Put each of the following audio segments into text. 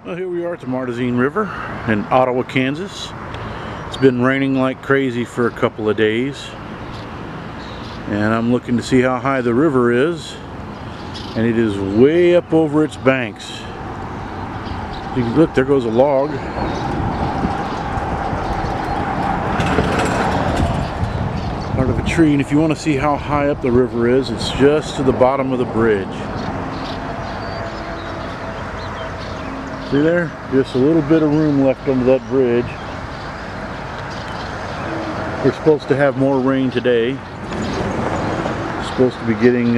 Well, here we are at the Martezine River in Ottawa, Kansas. It's been raining like crazy for a couple of days, and I'm looking to see how high the river is, and it is way up over its banks. You can look, there goes a log. Part of a tree, and if you want to see how high up the river is, it's just to the bottom of the bridge. See there? Just a little bit of room left under that bridge. We're supposed to have more rain today. We're supposed to be getting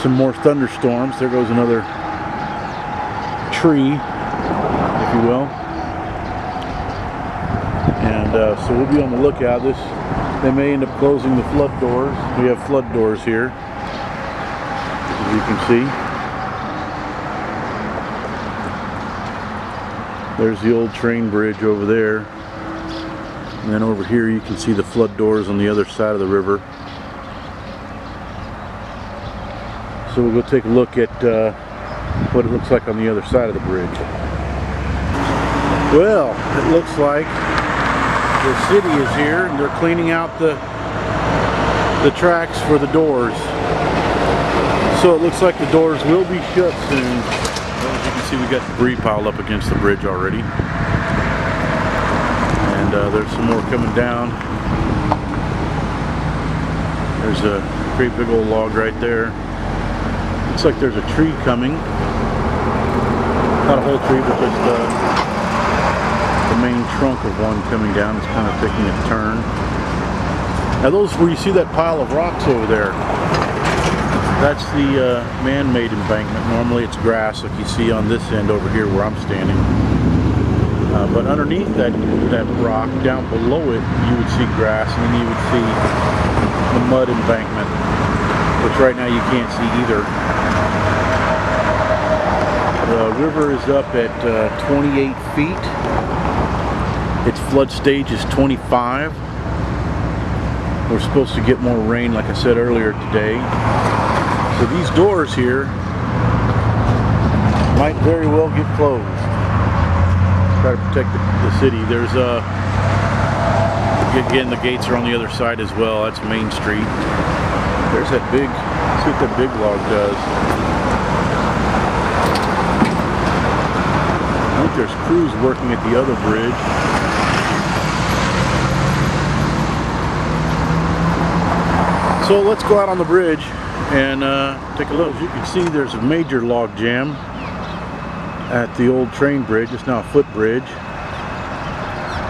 some more thunderstorms. There goes another tree, if you will. And so we'll be on the lookout. They may end up closing the flood doors. We have flood doors here, as you can see. There's the old train bridge over there, and then over here you can see the flood doors on the other side of the river. So we'll go take a look at what it looks like on the other side of the bridge. Well, it looks like the city is here, and they're cleaning out the tracks for the doors. So it looks like the doors will be shut soon. Well, as you can see, we got debris piled up against the bridge already, and there's some more coming down. There's a great big old log right there. Looks like there's a tree coming. Not a whole tree, but just the main trunk of one coming down. It's kind of taking a turn. Now those, where you see that pile of rocks over there, that's the man-made embankment. Normally it's grass like you see on this end over here where I'm standing. But underneath that rock, down below it, you would see grass, and then you would see the mud embankment, which right now you can't see either. The river is up at 28 feet. Its flood stage is 25. We're supposed to get more rain, like I said earlier today. So these doors here might very well get closed. Try to protect the city. There's again, the gates are on the other side as well. That's Main Street. There's that big, see what that big log does. I think there's crews working at the other bridge. So let's go out on the bridge and take a look. As you can see, there's a major log jam at the old train bridge. It's now a footbridge,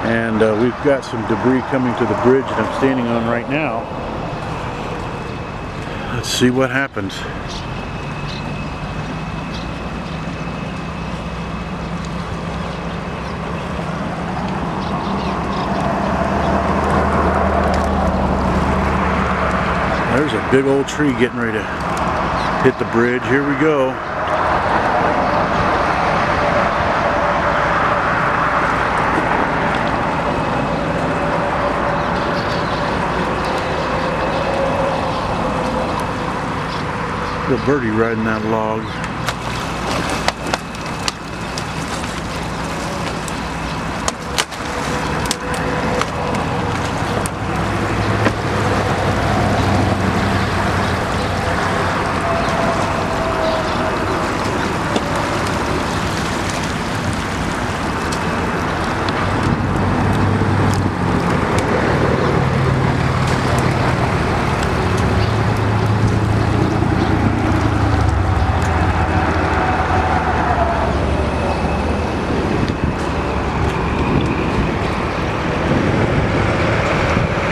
and we've got some debris coming to the bridge that I'm standing on right now. Let's see what happens. There's a big old tree getting ready to hit the bridge. Here we go. Little birdie riding that log.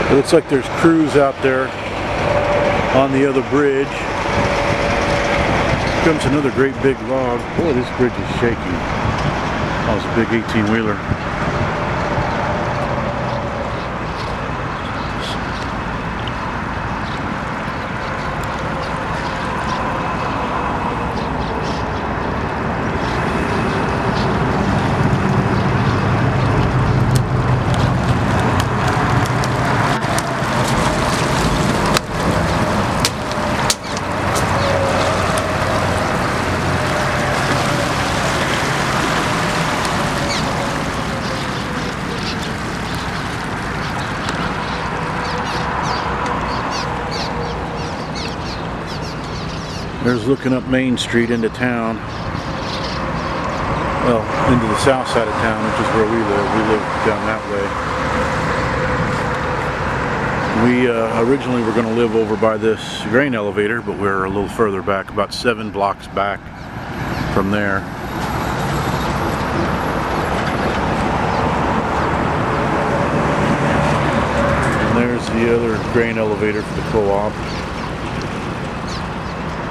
It looks like there's crews out there on the other bridge. Here comes another great big log. Boy, this bridge is shaking. Oh, it's a big 18-wheeler. is looking up Main Street into town. Well, into the south side of town, which is where we live. We live down that way. We originally were going to live over by this grain elevator, but we're a little further back, about 7 blocks back from there. And there's the other grain elevator for the co-op.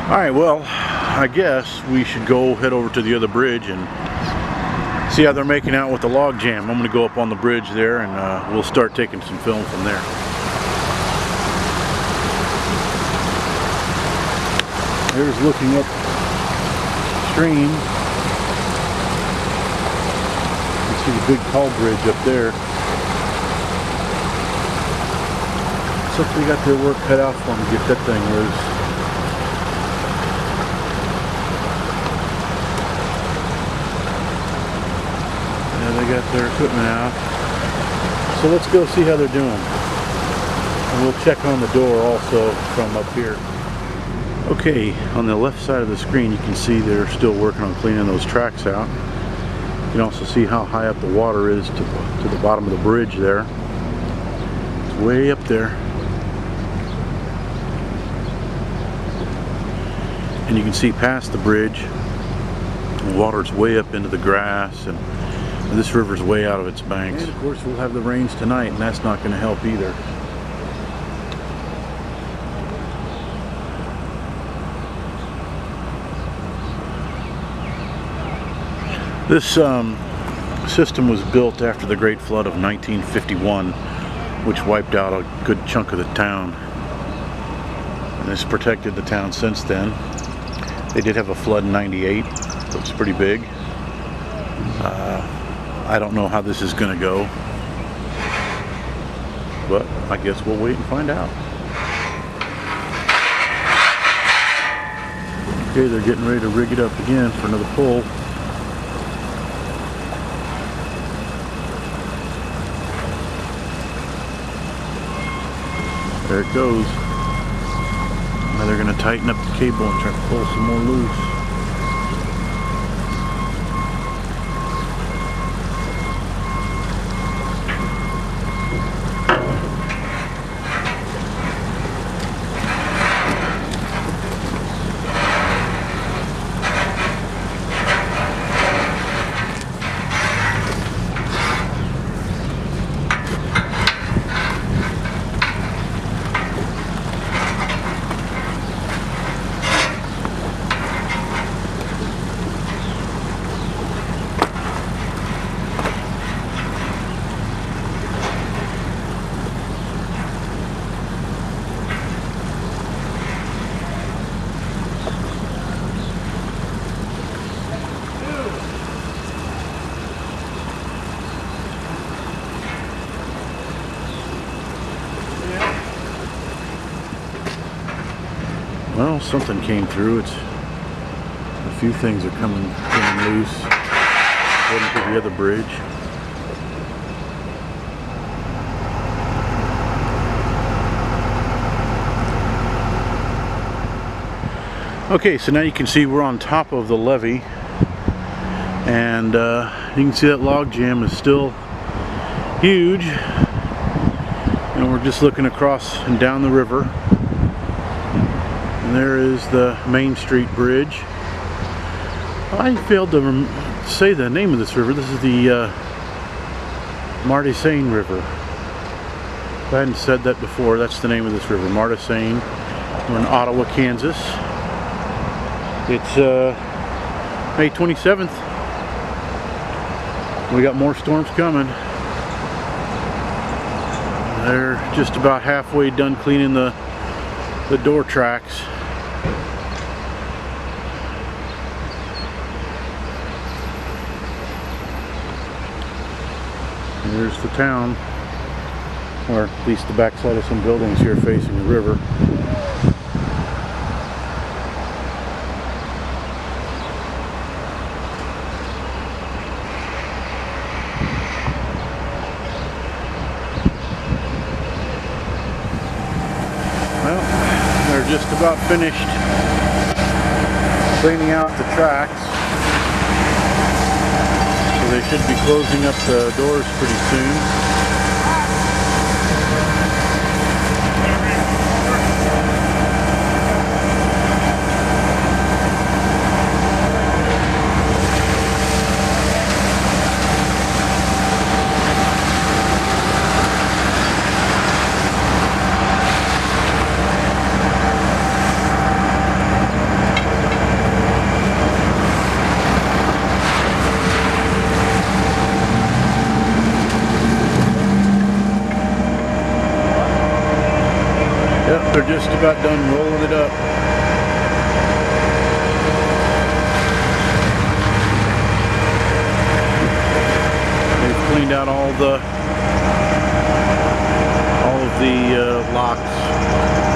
Alright, well, I guess we should go head over to the other bridge and see how they're making out with the log jam. I'm going to go up on the bridge there and we'll start taking some film from there. There's looking up stream. You can see the big tall bridge up there. Looks like they got their work cut out for them to get that thing loose. They got their equipment out. So let's go see how they're doing. And we'll check on the door also from up here. Okay, on the left side of the screen you can see they're still working on cleaning those tracks out. You can also see how high up the water is to the bottom of the bridge there. It's way up there. And you can see past the bridge, the water's way up into the grass, and this river's way out of its banks. And of course we'll have the rains tonight, and that's not going to help either. This system was built after the Great Flood of 1951, which wiped out a good chunk of the town. And it's protected the town since then. They did have a flood in '98, so it's pretty big. I don't know how this is going to go, but I guess we'll wait and find out. Okay, they're getting ready to rig it up again for another pull. There it goes. Now they're going to tighten up the cable and try to pull some more loose. Well, something came through. It's a few things are coming loose heading to the other bridge. Okay, so now you can see we're on top of the levee, and you can see that log jam is still huge, and we're just looking across and down the river. And there is the Main Street Bridge. I failed to say the name of this river. This is the Marty Sain River. If I hadn't said that before, that's the name of this river, Marty Sain. We're in Ottawa, Kansas. It's May 27th. We got more storms coming. They're just about halfway done cleaning the door tracks. Here's the town, or at least the backside of some buildings here facing the river. Well, they're just about finished cleaning out the tracks. So they should be closing up the doors pretty soon. Yep, they're just about done rolling it up. They've cleaned out all of the locks.